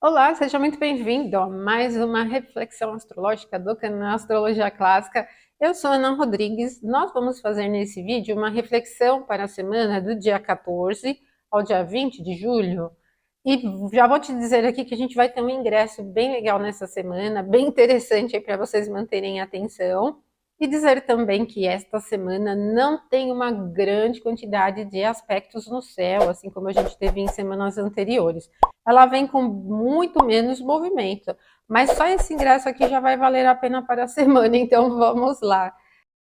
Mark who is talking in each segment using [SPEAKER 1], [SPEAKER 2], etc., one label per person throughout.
[SPEAKER 1] Olá, seja muito bem-vindo a mais uma reflexão astrológica do canal Astrologia Clássica. Eu sou Ana Rodrigues. Nós vamos fazer nesse vídeo uma reflexão para a semana do dia 14 ao dia 20 de julho. E já vou te dizer aqui que a gente vai ter um ingresso bem legal nessa semana, bem interessante aí para vocês manterem a atenção. E dizer também que esta semana não tem uma grande quantidade de aspectos no céu, assim como a gente teve em semanas anteriores. Ela vem com muito menos movimento, mas só esse ingresso aqui já vai valer a pena para a semana, então vamos lá.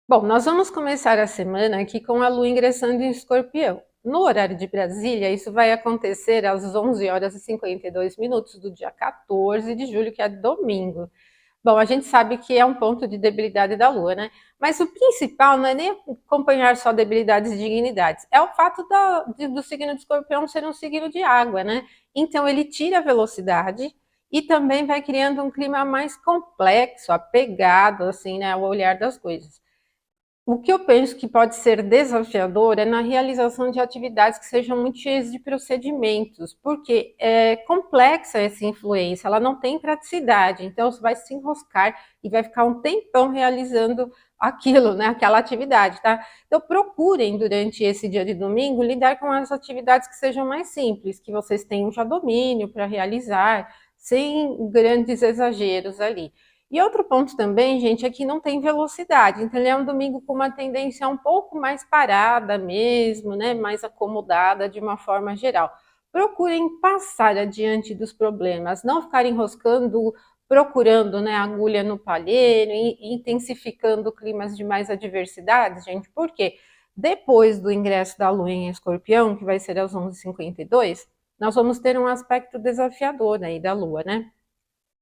[SPEAKER 1] Bom, nós vamos começar a semana aqui com a Lua ingressando em Escorpião. No horário de Brasília, isso vai acontecer às 11 horas e 52 minutos do dia 14 de julho, que é domingo. Bom, a gente sabe que é um ponto de debilidade da Lua, né? Mas o principal não é nem acompanhar só debilidades e dignidades, é o fato do signo de Escorpião ser um signo de água, né? Então ele tira a velocidade e também vai criando um clima mais complexo, apegado, assim, né, ao olhar das coisas. O que eu penso que pode ser desafiador é na realização de atividades que sejam muito cheias de procedimentos, porque é complexa essa influência, ela não tem praticidade, então você vai se enroscar e vai ficar um tempão realizando aquilo, né, aquela atividade, tá? Então procurem durante esse dia de domingo lidar com as atividades que sejam mais simples, que vocês tenham já domínio para realizar, sem grandes exageros ali. E outro ponto também, gente, é que não tem velocidade. Então, ele é um domingo com uma tendência um pouco mais parada mesmo, né? Mais acomodada de uma forma geral. Procurem passar adiante dos problemas, não ficar enroscando, procurando, né, agulha no palheiro, intensificando climas de mais adversidade, gente. Por quê? Depois do ingresso da Lua em Escorpião, que vai ser às 11h52, nós vamos ter um aspecto desafiador aí da Lua, né?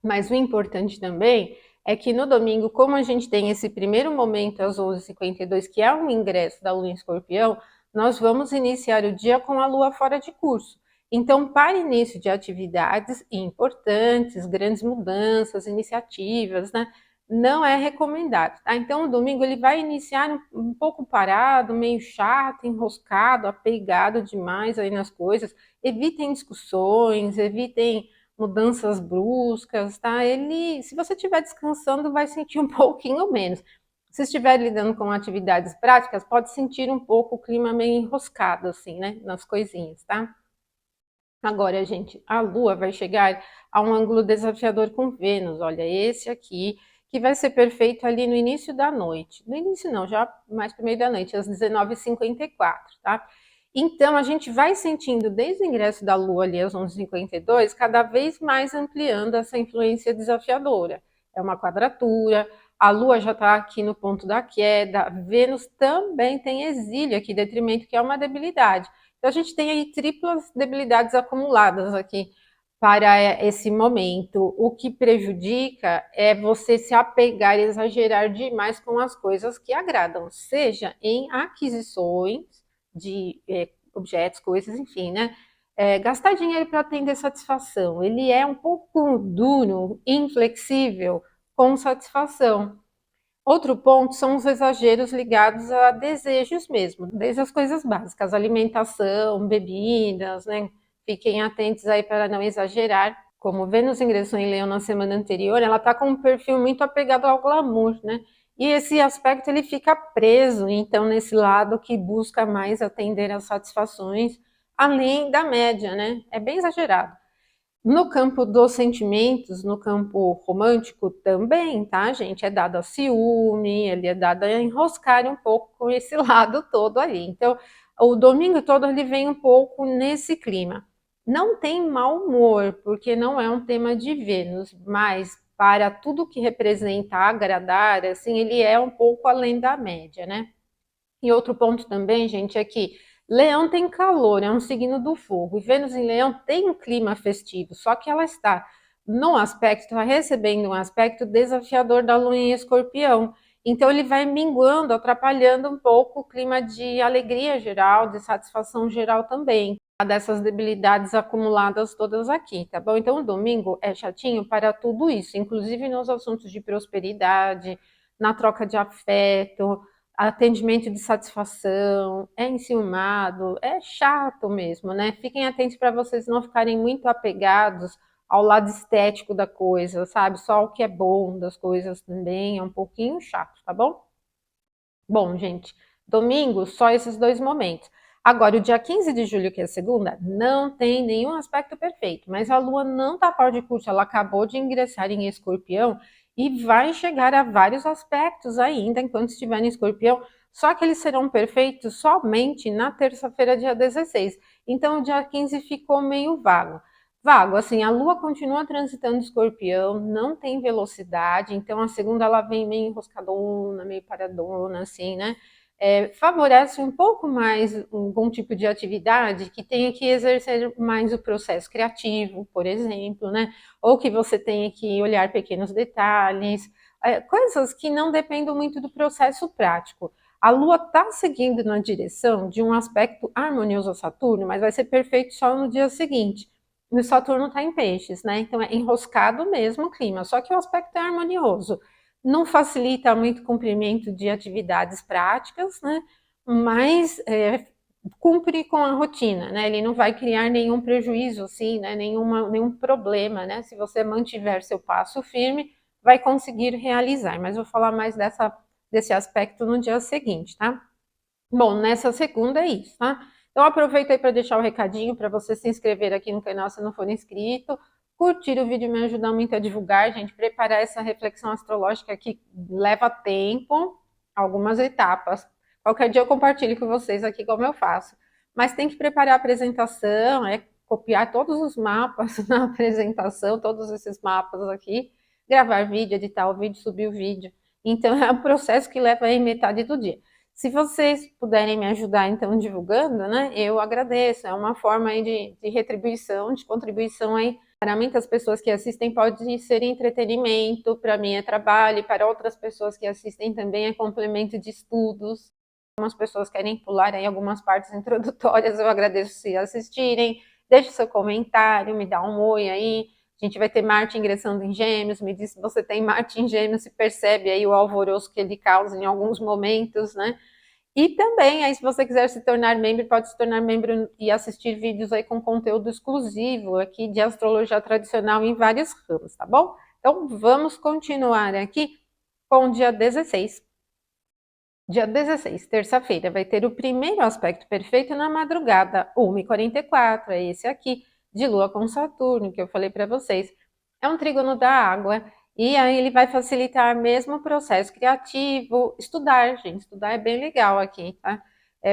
[SPEAKER 1] Mas o importante também é que no domingo, como a gente tem esse primeiro momento às 11h52, que é um ingresso da Lua em Escorpião, nós vamos iniciar o dia com a Lua fora de curso. Então, para início de atividades importantes, grandes mudanças, iniciativas, né? Não é recomendado, tá? Então, o domingo ele vai iniciar um pouco parado, meio chato, enroscado, apegado demais aí nas coisas. Evitem discussões, evitem mudanças bruscas, tá? Ele, se você estiver descansando, vai sentir um pouquinho menos. Se estiver lidando com atividades práticas, pode sentir um pouco o clima meio enroscado, assim, né? Nas coisinhas, tá? Agora, gente, a Lua vai chegar a um ângulo desafiador com Vênus. Olha, esse aqui, que vai ser perfeito ali no início da noite. No início não, já mais pro meio da noite, às 19h54, tá? Então, a gente vai sentindo desde o ingresso da Lua ali às 11h52, cada vez mais ampliando essa influência desafiadora. É uma quadratura, a Lua já está aqui no ponto da queda, Vênus também tem exílio aqui, detrimento, que é uma debilidade. Então, a gente tem aí triplas debilidades acumuladas aqui para esse momento. O que prejudica é você se apegar e exagerar demais com as coisas que agradam, seja em aquisições de objetos, coisas, enfim, né? Gastar dinheiro para atender satisfação. Ele é um pouco duro, inflexível com satisfação. Outro ponto são os exageros ligados a desejos mesmo, desde as coisas básicas, alimentação, bebidas, né? Fiquem atentos aí para não exagerar. Como Vênus ingressou em Leão na semana anterior, ela está com um perfil muito apegado ao glamour, né? E esse aspecto ele fica preso, então, nesse lado que busca mais atender às satisfações além da média, né? É bem exagerado. No campo dos sentimentos, no campo romântico também, tá, gente? É dado a ciúme, ele é dado a enroscar um pouco com esse lado todo ali. Então, o domingo todo ele vem um pouco nesse clima. Não tem mau humor, porque não é um tema de Vênus, mas para tudo que representa agradar, assim, ele é um pouco além da média, né? E outro ponto também, gente, é que Leão tem calor, é um signo do fogo, e Vênus em Leão tem um clima festivo, só que ela está no aspecto, está recebendo um aspecto desafiador da Lua em Escorpião. Então ele vai minguando, atrapalhando um pouco o clima de alegria geral, de satisfação geral também, dessas debilidades acumuladas todas aqui, tá bom? Então o domingo é chatinho para tudo isso, inclusive nos assuntos de prosperidade, na troca de afeto, atendimento de satisfação, é enciumado, é chato mesmo, né? Fiquem atentos para vocês não ficarem muito apegados ao lado estético da coisa, sabe? Só o que é bom das coisas também é um pouquinho chato, tá bom? Bom, gente, domingo, só esses dois momentos. Agora, o dia 15 de julho, que é segunda, não tem nenhum aspecto perfeito, mas a Lua não está fora de curso, ela acabou de ingressar em Escorpião e vai chegar a vários aspectos ainda enquanto estiver em Escorpião, só que eles serão perfeitos somente na terça-feira, dia 16. Então, o dia 15 ficou meio vago. Vago, assim, a Lua continua transitando Escorpião, não tem velocidade, então a segunda ela vem meio enroscadona, meio paradona, assim, né? Favorece um pouco mais algum tipo de atividade que tenha que exercer mais o processo criativo, por exemplo, né? Ou que você tenha que olhar pequenos detalhes, coisas que não dependam muito do processo prático. A Lua está seguindo na direção de um aspecto harmonioso a Saturno, mas vai ser perfeito só no dia seguinte. O Saturno está em peixes, né? Então é enroscado mesmo o clima, só que o aspecto é harmonioso. Não facilita muito o cumprimento de atividades práticas, né? Mas cumpre com a rotina, né? Ele não vai criar nenhum prejuízo, assim, né? Nenhum problema, né? Se você mantiver seu passo firme, vai conseguir realizar. Mas vou falar mais desse aspecto no dia seguinte, tá? Bom, nessa segunda é isso, tá? Então aproveita aí para deixar o recadinho para você se inscrever aqui no canal se não for inscrito, curtir o vídeo me ajuda muito a divulgar, gente, preparar essa reflexão astrológica que leva tempo, algumas etapas. Qualquer dia eu compartilho com vocês aqui como eu faço. Mas tem que preparar a apresentação, copiar todos os mapas na apresentação, todos esses mapas aqui, gravar vídeo, editar o vídeo, subir o vídeo. Então é um processo que leva aí metade do dia. Se vocês puderem me ajudar, então, divulgando, né, eu agradeço. É uma forma aí de retribuição, de contribuição aí. Para muitas pessoas que assistem pode ser entretenimento, para mim é trabalho, e para outras pessoas que assistem também é complemento de estudos. Algumas pessoas querem pular aí algumas partes introdutórias, eu agradeço se assistirem. Deixe seu comentário, me dá um oi aí. A gente vai ter Marte ingressando em Gêmeos, me diz se você tem Marte em Gêmeos, se percebe aí o alvoroço que ele causa em alguns momentos, né? E também, aí, se você quiser se tornar membro, pode se tornar membro e assistir vídeos aí com conteúdo exclusivo aqui de astrologia tradicional em vários ramos, tá bom? Então, vamos continuar aqui com o dia 16. Dia 16, terça-feira, vai ter o primeiro aspecto perfeito na madrugada, 1h44, é esse aqui, de Lua com Saturno, que eu falei para vocês. É um trígono da água, e aí ele vai facilitar mesmo o processo criativo, estudar, gente, estudar é bem legal aqui, tá?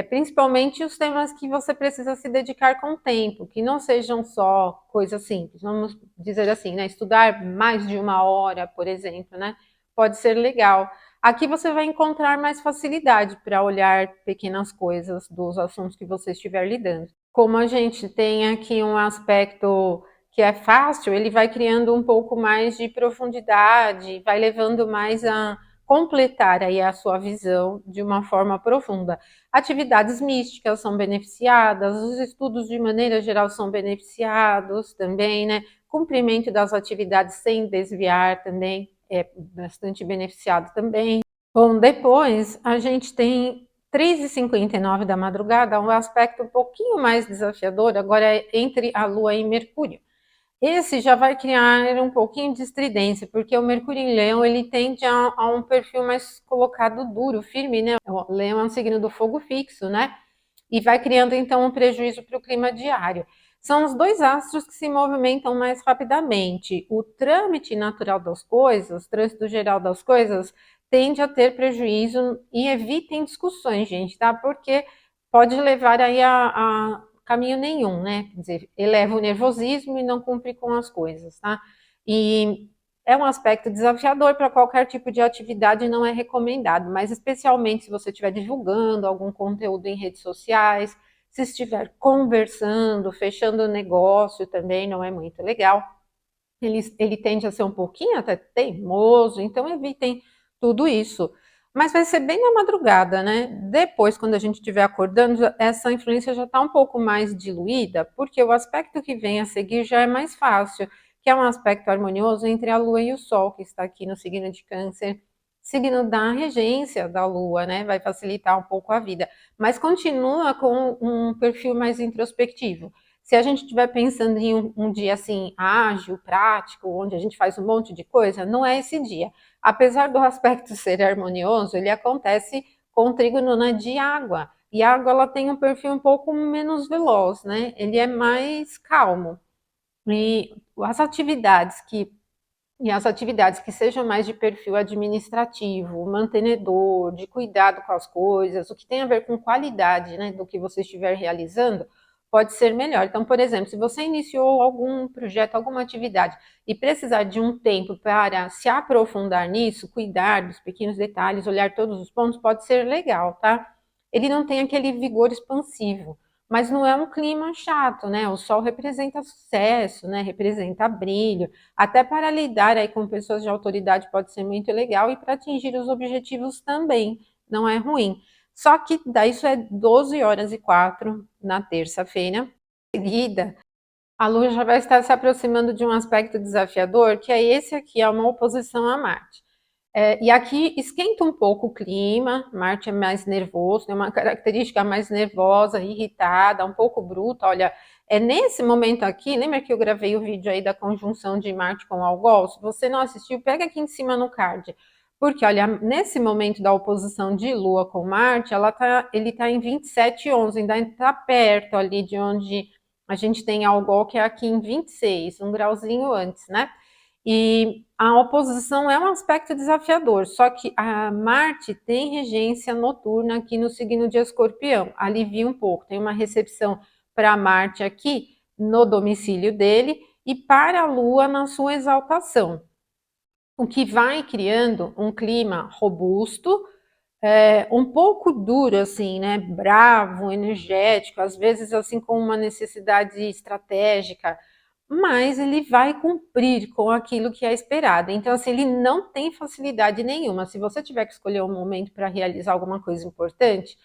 [SPEAKER 1] Principalmente os temas que você precisa se dedicar com tempo, que não sejam só coisas simples, vamos dizer assim, né? Estudar mais de 1 hora, por exemplo, né? Pode ser legal. Aqui você vai encontrar mais facilidade para olhar pequenas coisas dos assuntos que você estiver lidando. Como a gente tem aqui um aspecto que é fácil, ele vai criando um pouco mais de profundidade, vai levando mais a completar aí a sua visão de uma forma profunda. Atividades místicas são beneficiadas, os estudos de maneira geral são beneficiados também, né? Cumprimento das atividades sem desviar também é bastante beneficiado também. Bom, depois a gente tem 3h59 da madrugada, um aspecto um pouquinho mais desafiador, agora é entre a Lua e Mercúrio. Esse já vai criar um pouquinho de estridência, porque o Mercúrio em Leão, ele tende a um perfil mais colocado duro, firme, né? O Leão é um signo do fogo fixo, né? E vai criando então um prejuízo para o clima diário. São os dois astros que se movimentam mais rapidamente. O trâmite natural das coisas, o trânsito geral das coisas, tende a ter prejuízo e evitem discussões, gente, tá? Porque pode levar aí a caminho nenhum, né? Quer dizer, eleva o nervosismo e não cumpre com as coisas, tá? E é um aspecto desafiador para qualquer tipo de atividade, não é recomendado, mas especialmente se você estiver divulgando algum conteúdo em redes sociais, se estiver conversando, fechando negócio também não é muito legal. Ele tende a ser um pouquinho até teimoso, então evitem tudo isso. Mas vai ser bem na madrugada, né? Depois, quando a gente estiver acordando, essa influência já está um pouco mais diluída, porque o aspecto que vem a seguir já é mais fácil, que é um aspecto harmonioso entre a Lua e o Sol, que está aqui no signo de Câncer, signo da regência da Lua, né? Vai facilitar um pouco a vida, mas continua com um perfil mais introspectivo. Se a gente estiver pensando em um dia assim, ágil, prático, onde a gente faz um monte de coisa, não é esse dia. Apesar do aspecto ser harmonioso, ele acontece com o trígono de água. E a água ela tem um perfil um pouco menos veloz, né? Ele é mais calmo. E as atividades que sejam mais de perfil administrativo, mantenedor, de cuidado com as coisas, o que tem a ver com qualidade, né, do que você estiver realizando, pode ser melhor. Então, por exemplo, se você iniciou algum projeto, alguma atividade e precisar de um tempo para se aprofundar nisso, cuidar dos pequenos detalhes, olhar todos os pontos, pode ser legal, tá? Ele não tem aquele vigor expansivo, mas não é um clima chato, né? O sol representa sucesso, né? Representa brilho. Até para lidar aí com pessoas de autoridade pode ser muito legal e para atingir os objetivos também, não é ruim. Só que daí isso é 12h04 na terça-feira. Em seguida, a Lua já vai estar se aproximando de um aspecto desafiador, que é esse aqui, é uma oposição a Marte. E aqui esquenta um pouco o clima, Marte é mais nervoso, tem uma característica mais nervosa, irritada, um pouco bruta. Olha, é nesse momento aqui, lembra que eu gravei o vídeo aí da conjunção de Marte com Algol? Se você não assistiu, pega aqui em cima no card. Porque, olha, nesse momento da oposição de Lua com Marte, ele está em 27,11, ainda está perto ali de onde a gente tem Algol, que é aqui em 26, um grauzinho antes, né? E a oposição é um aspecto desafiador, só que a Marte tem regência noturna aqui no signo de Escorpião, alivia um pouco, tem uma recepção para Marte aqui no domicílio dele e para a Lua na sua exaltação, o que vai criando um clima robusto, um pouco duro, assim, né? Bravo, energético, às vezes assim com uma necessidade estratégica, mas ele vai cumprir com aquilo que é esperado. Então, assim, ele não tem facilidade nenhuma. Se você tiver que escolher um momento para realizar alguma coisa importante,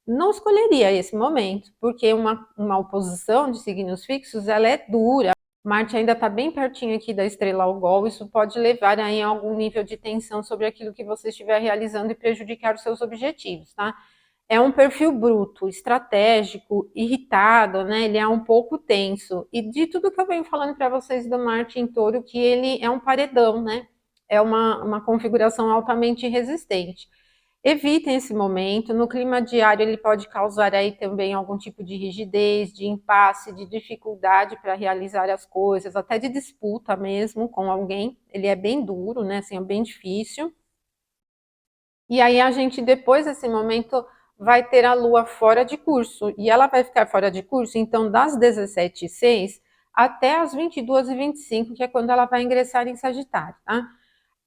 [SPEAKER 1] não escolheria esse momento, porque uma oposição de signos fixos, ela é dura. Marte ainda está bem pertinho aqui da estrela Algol, isso pode levar aí a algum nível de tensão sobre aquilo que você estiver realizando e prejudicar os seus objetivos, tá? É um perfil bruto, estratégico, irritado, né? Ele é um pouco tenso. E de tudo que eu venho falando para vocês do Marte em Touro, que ele é um paredão, né? É uma configuração altamente resistente. Evitem esse momento. No clima diário, ele pode causar aí também algum tipo de rigidez, de impasse, de dificuldade para realizar as coisas, até de disputa mesmo com alguém. Ele é bem duro, né? Assim, é bem difícil. E aí a gente, depois desse momento, vai ter a Lua fora de curso. E ela vai ficar fora de curso, então, das 17h06 até as 22h25, que é quando ela vai ingressar em Sagitário, tá?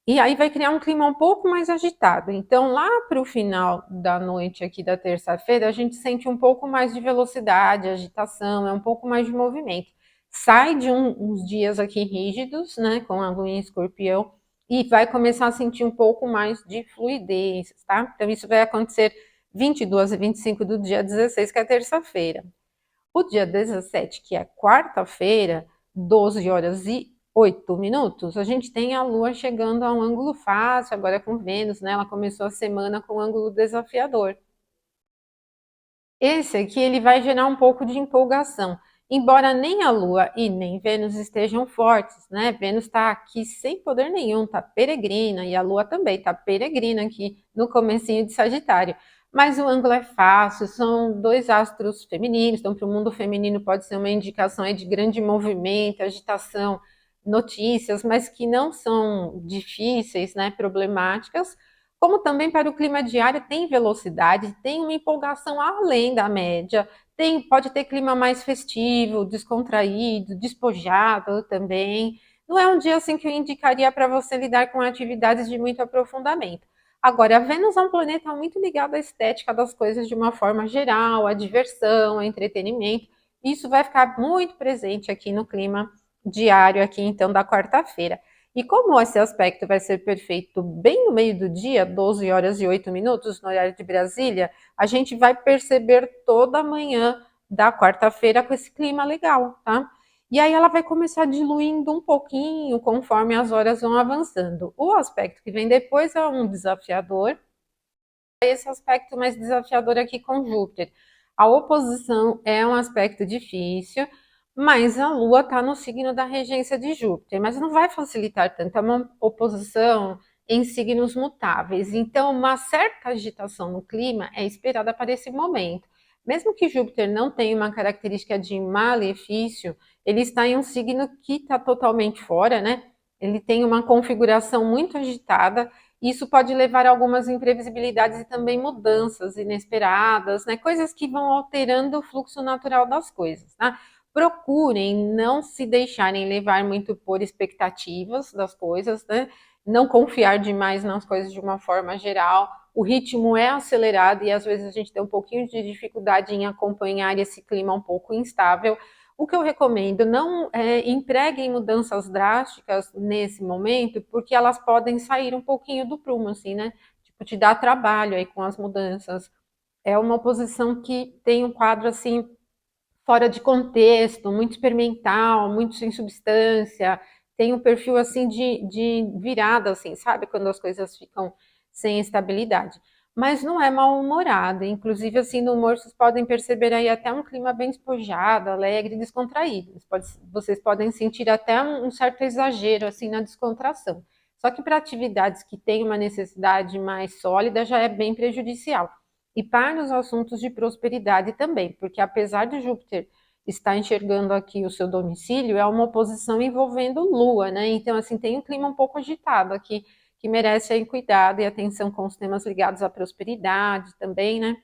[SPEAKER 1] E aí vai criar um clima um pouco mais agitado. Então, lá para o final da noite aqui da terça-feira, a gente sente um pouco mais de velocidade, agitação, é um pouco mais de movimento. Sai de uns dias aqui rígidos, né, com a lua em escorpião, e vai começar a sentir um pouco mais de fluidez, tá? Então, isso vai acontecer 22h25 do dia 16, que é terça-feira. O dia 17, que é quarta-feira, 12h08, a gente tem a Lua chegando a um ângulo fácil, agora com Vênus, né? Ela começou a semana com um ângulo desafiador. Esse aqui, ele vai gerar um pouco de empolgação. Embora nem a Lua e nem Vênus estejam fortes, né? Vênus está aqui sem poder nenhum, está peregrina, e a Lua também está peregrina aqui no comecinho de Sagitário. Mas o ângulo é fácil, são dois astros femininos, então para o mundo feminino pode ser uma indicação aí de grande movimento, agitação, notícias, mas que não são difíceis, né, problemáticas, como também para o clima diário tem velocidade, tem uma empolgação além da média, pode ter clima mais festivo, descontraído, despojado também. Não é um dia assim que eu indicaria para você lidar com atividades de muito aprofundamento. Agora, a Vênus é um planeta muito ligado à estética das coisas de uma forma geral, à diversão, ao entretenimento. Isso vai ficar muito presente aqui no clima diário, aqui então da quarta-feira. E como esse aspecto vai ser perfeito bem no meio do dia, 12h08, no horário de Brasília, a gente vai perceber toda a manhã da quarta-feira com esse clima legal, tá? E aí ela vai começar diluindo um pouquinho conforme as horas vão avançando. O aspecto que vem depois é um desafiador, esse aspecto mais desafiador aqui com Júpiter. A oposição é um aspecto difícil, mas a Lua está no signo da regência de Júpiter, mas não vai facilitar tanto, é uma oposição em signos mutáveis, então uma certa agitação no clima é esperada para esse momento. Mesmo que Júpiter não tenha uma característica de malefício, ele está em um signo que está totalmente fora, né? Ele tem uma configuração muito agitada, e isso pode levar a algumas imprevisibilidades e também mudanças inesperadas, né? Coisas que vão alterando o fluxo natural das coisas, tá? Procurem não se deixarem levar muito por expectativas das coisas, né? Não confiar demais nas coisas de uma forma geral. O ritmo é acelerado e às vezes a gente tem um pouquinho de dificuldade em acompanhar esse clima um pouco instável. O que eu recomendo, não empreguem mudanças drásticas nesse momento, porque elas podem sair um pouquinho do prumo, assim, né? Tipo, te dar trabalho aí com as mudanças. É uma oposição que tem um quadro assim fora de contexto, muito experimental, muito sem substância, tem um perfil assim de virada, assim, sabe? Quando as coisas ficam sem estabilidade. Mas não é mal-humorado, inclusive assim, no humor vocês podem perceber aí até um clima bem despojado, alegre, descontraído. Vocês podem sentir até um certo exagero assim na descontração. Só que para atividades que têm uma necessidade mais sólida já é bem prejudicial. E para os assuntos de prosperidade também, porque apesar de Júpiter estar enxergando aqui o seu domicílio, é uma oposição envolvendo Lua, né? Então, assim, tem um clima um pouco agitado aqui, que merece aí cuidado e atenção com os temas ligados à prosperidade também, né?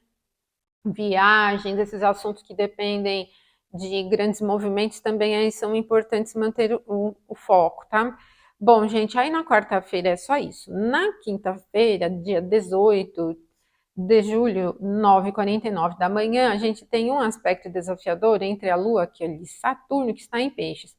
[SPEAKER 1] Viagens, esses assuntos que dependem de grandes movimentos também aí são importantes manter o foco, tá? Bom, gente, aí na quarta-feira é só isso. Na quinta-feira, dia 18 de julho, 9h49 da manhã, a gente tem um aspecto desafiador entre a Lua, que é de Saturno, que está em Peixes,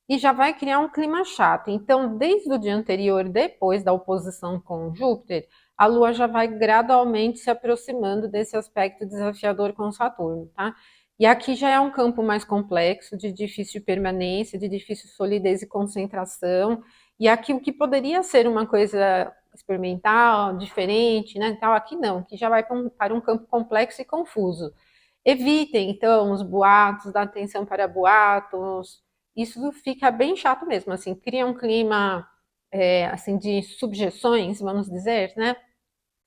[SPEAKER 1] e já vai criar um clima chato. Então, desde o dia anterior, depois da oposição com Júpiter, a Lua já vai gradualmente se aproximando desse aspecto desafiador com Saturno, tá? E aqui já é um campo mais complexo, de difícil permanência, de difícil solidez e concentração. E aqui o que poderia ser uma coisa experimental, diferente, né, tal, aqui não, que já vai para um campo complexo e confuso. Evitem, então, os boatos, dar atenção para boatos, isso fica bem chato mesmo, assim, cria um clima, assim, de subjeções, vamos dizer, né,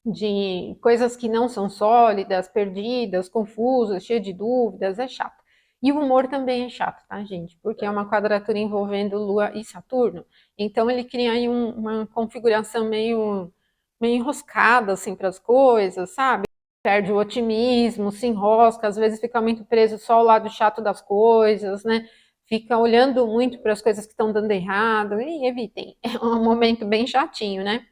[SPEAKER 1] de coisas que não são sólidas, perdidas, confusas, cheias de dúvidas, é chato. E o humor também é chato, tá, gente? Porque é uma quadratura envolvendo Lua e Saturno. Então ele cria aí uma configuração meio enroscada assim para as coisas, sabe? Perde o otimismo, se enrosca, às vezes fica muito preso só ao lado chato das coisas, né? Fica olhando muito para as coisas que estão dando errado. E evitem, é um momento bem chatinho, né?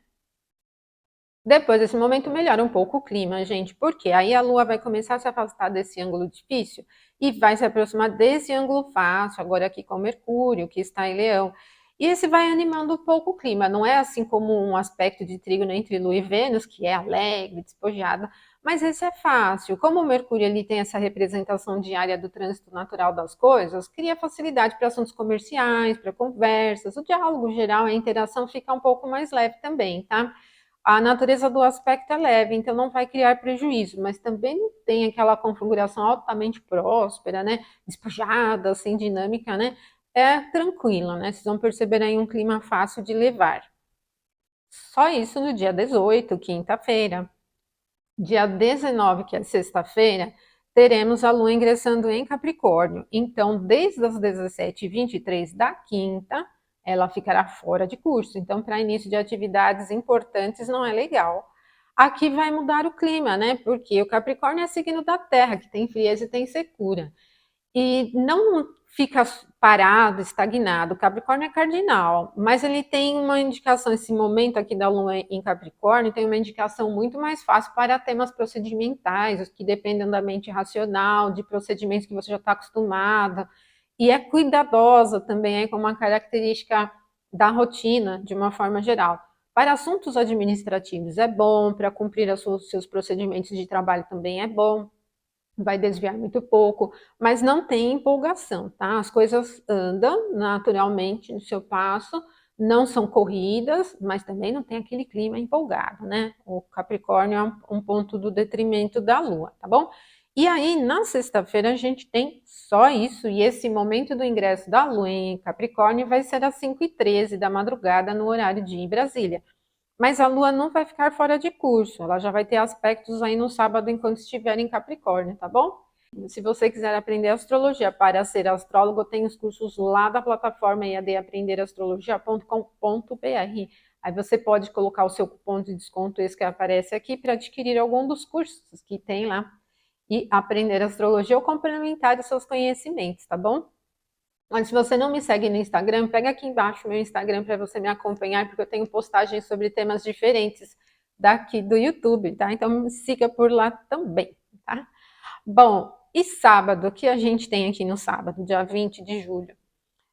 [SPEAKER 1] Depois desse momento melhora um pouco o clima, gente, porque aí a Lua vai começar a se afastar desse ângulo difícil e vai se aproximar desse ângulo fácil, agora aqui com Mercúrio, que está em Leão. E esse vai animando um pouco o clima, não é assim como um aspecto de trígono entre Lua e Vênus, que é alegre, despojada, mas esse é fácil. Como o Mercúrio ali tem essa representação diária do trânsito natural das coisas, cria facilidade para assuntos comerciais, para conversas, o diálogo geral, a interação fica um pouco mais leve também, tá? A natureza do aspecto é leve, então não vai criar prejuízo, mas também não tem aquela configuração altamente próspera, né? Despojada, sem dinâmica, né? É tranquila, né? Vocês vão perceber aí um clima fácil de levar. Só isso no dia 18, quinta-feira. Dia 19, que é sexta-feira, teremos a Lua ingressando em Capricórnio. Então, desde as 17h23 da quinta, ela ficará fora de curso. Então, para início de atividades importantes, não é legal. Aqui vai mudar o clima, né? Porque o Capricórnio é signo da Terra, que tem frieza e tem secura. E não fica parado, estagnado. O Capricórnio é cardinal, mas ele tem uma indicação, esse momento aqui da Lua em Capricórnio tem uma indicação muito mais fácil para temas procedimentais, os que dependem da mente racional, de procedimentos que você já está acostumado. E é cuidadosa também, é como uma característica da rotina, de uma forma geral. Para assuntos administrativos é bom, para cumprir os seus procedimentos de trabalho também é bom, vai desviar muito pouco, mas não tem empolgação, tá? As coisas andam naturalmente no seu passo, não são corridas, mas também não tem aquele clima empolgado, né? O Capricórnio é um ponto do detrimento da Lua, tá bom? E aí, na sexta-feira, a gente tem só isso, e esse momento do ingresso da Lua em Capricórnio vai ser às 5h13 da madrugada, no horário de Brasília. Mas a Lua não vai ficar fora de curso, ela já vai ter aspectos aí no sábado enquanto estiver em Capricórnio, tá bom? Se você quiser aprender astrologia para ser astrólogo, tem os cursos lá da plataforma eadaprenderastrologia.com.br. Aí você pode colocar o seu cupom de desconto, esse que aparece aqui, para adquirir algum dos cursos que tem lá e aprender astrologia ou complementar os seus conhecimentos, tá bom? Mas se você não me segue no Instagram, pega aqui embaixo o meu Instagram para você me acompanhar, porque eu tenho postagens sobre temas diferentes daqui do YouTube, tá? Então me siga por lá também, tá? Bom, e sábado, o que a gente tem aqui no sábado, dia 20 de julho?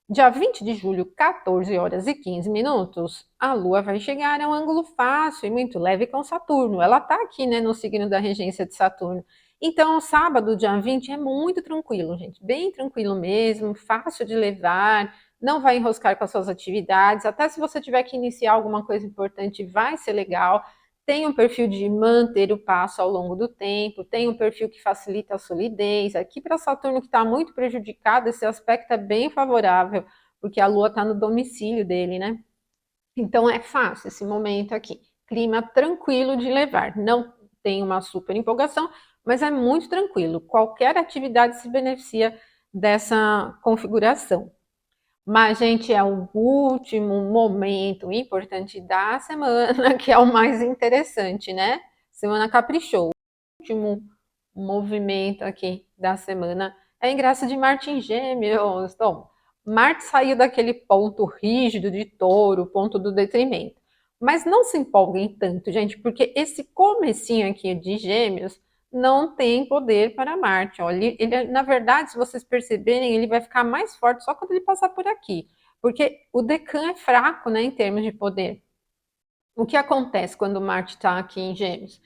[SPEAKER 1] Dia 20 de julho, 14 horas e 15 minutos, a Lua vai chegar a um ângulo fácil e muito leve com Saturno. Ela está aqui, né, no signo da regência de Saturno. Então, o sábado, dia 20, é muito tranquilo, gente. Bem tranquilo mesmo, fácil de levar, não vai enroscar com as suas atividades. Até se você tiver que iniciar alguma coisa importante, vai ser legal. Tem um perfil de manter o passo ao longo do tempo, tem um perfil que facilita a solidez. Aqui para Saturno, que está muito prejudicado, esse aspecto é bem favorável, porque a Lua está no domicílio dele, né? Então é fácil esse momento aqui. Clima tranquilo de levar. Não tem uma super empolgação, mas é muito tranquilo. Qualquer atividade se beneficia dessa configuração. Mas, gente, é o último momento importante da semana, que é o mais interessante, né? Semana caprichou. O último movimento aqui da semana é ingresso de Marte em Gêmeos. Então, Marte saiu daquele ponto rígido de Touro, ponto do detrimento. Mas não se empolguem tanto, gente, porque esse comecinho aqui de Gêmeos não tem poder para Marte. Ó. Na verdade, se vocês perceberem, ele vai ficar mais forte só quando ele passar por aqui. Porque o Decan é fraco, né, em termos de poder. O que acontece quando Marte está aqui em Gêmeos?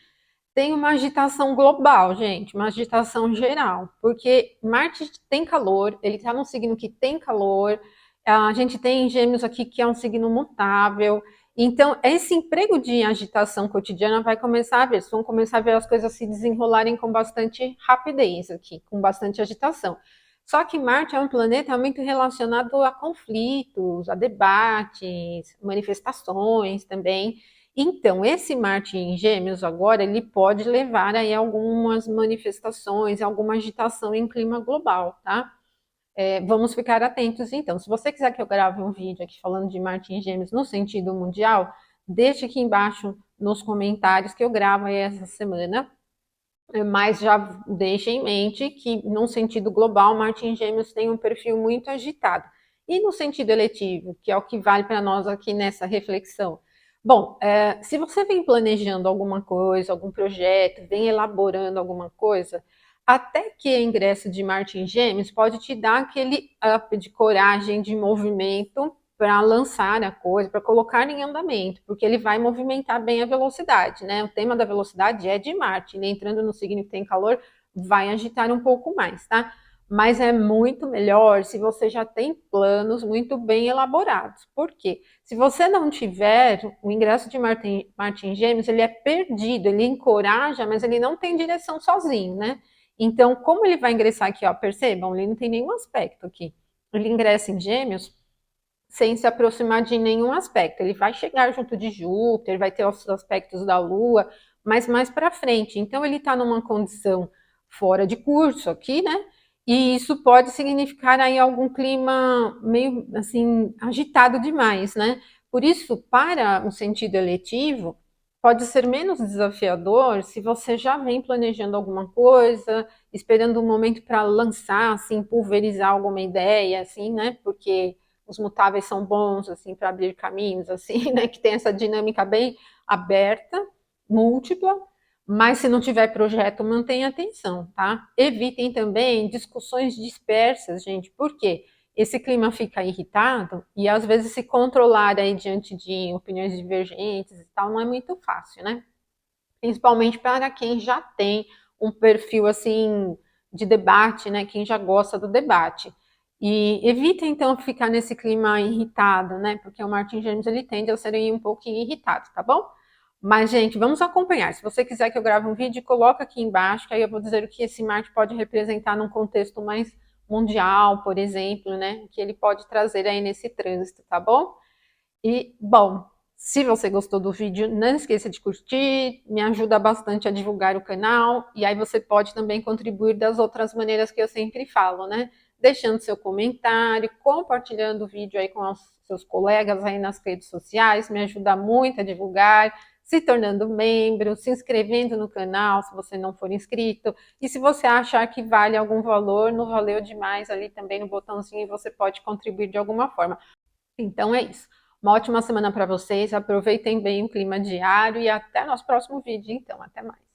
[SPEAKER 1] Tem uma agitação global, gente, uma agitação geral, porque Marte tem calor, ele está num signo que tem calor, a gente tem Gêmeos aqui que é um signo mutável, então esse emprego de agitação cotidiana vai começar a ver, vocês vão começar a ver as coisas se desenrolarem com bastante rapidez aqui, com bastante agitação. Só que Marte é um planeta muito relacionado a conflitos, a debates, manifestações também. Então, esse Marte em Gêmeos agora, ele pode levar aí algumas manifestações, alguma agitação em clima global, tá? Vamos ficar atentos então. Se você quiser que eu grave um vídeo aqui falando de Marte em Gêmeos no sentido mundial, deixe aqui embaixo nos comentários que eu gravo aí essa semana. Mas já deixe em mente que, num sentido global, Marte em Gêmeos tem um perfil muito agitado. E no sentido eletivo, que é o que vale para nós aqui nessa reflexão? Bom, se você vem planejando alguma coisa, algum projeto, vem elaborando alguma coisa, até que o ingresso de Marte em Gêmeos pode te dar aquele up de coragem, de movimento para lançar a coisa, para colocar em andamento, porque ele vai movimentar bem a velocidade, né? O tema da velocidade é de Marte, ele entrando no signo que tem calor, vai agitar um pouco mais, tá? Mas é muito melhor se você já tem planos muito bem elaborados. Por quê? Se você não tiver, o ingresso de Marte em Gêmeos, ele é perdido, ele encoraja, mas ele não tem direção sozinho, né? Então, como ele vai ingressar aqui, ó, percebam, ele não tem nenhum aspecto aqui. Ele ingressa em Gêmeos sem se aproximar de nenhum aspecto. Ele vai chegar junto de Júpiter, vai ter os aspectos da Lua, mas mais para frente. Então, ele está numa condição fora de curso aqui, né? E isso pode significar aí algum clima meio assim agitado demais, né? Por isso, para o sentido eletivo, pode ser menos desafiador se você já vem planejando alguma coisa, esperando um momento para lançar, assim, pulverizar alguma ideia, assim, né? Porque os mutáveis são bons, assim, para abrir caminhos, assim, né? Que tem essa dinâmica bem aberta, múltipla, mas se não tiver projeto, mantenha atenção, tá? Evitem também discussões dispersas, gente, por quê? Esse clima fica irritado e às vezes se controlar aí diante de opiniões divergentes e tal não é muito fácil, né? Principalmente para quem já tem um perfil assim de debate, né? Quem já gosta do debate. E evita então ficar nesse clima irritado, né? Porque o Martin Gêmeos ele tende a ser um pouquinho irritado, tá bom? Mas, gente, vamos acompanhar. Se você quiser que eu grave um vídeo, coloca aqui embaixo, que aí eu vou dizer o que esse Marte pode representar num contexto mais mundial, por exemplo, né? Que ele pode trazer aí nesse trânsito, tá bom? E, bom, se você gostou do vídeo, não esqueça de curtir, me ajuda bastante a divulgar o canal, e aí você pode também contribuir das outras maneiras que eu sempre falo, né? Deixando seu comentário, compartilhando o vídeo aí com os seus colegas aí nas redes sociais, me ajuda muito a divulgar, se tornando membro, se inscrevendo no canal, se você não for inscrito, e se você achar que vale algum valor, não valeu demais ali também no botãozinho, você pode contribuir de alguma forma. Então é isso. Uma ótima semana para vocês, aproveitem bem o clima diário e até nosso próximo vídeo, então, até mais.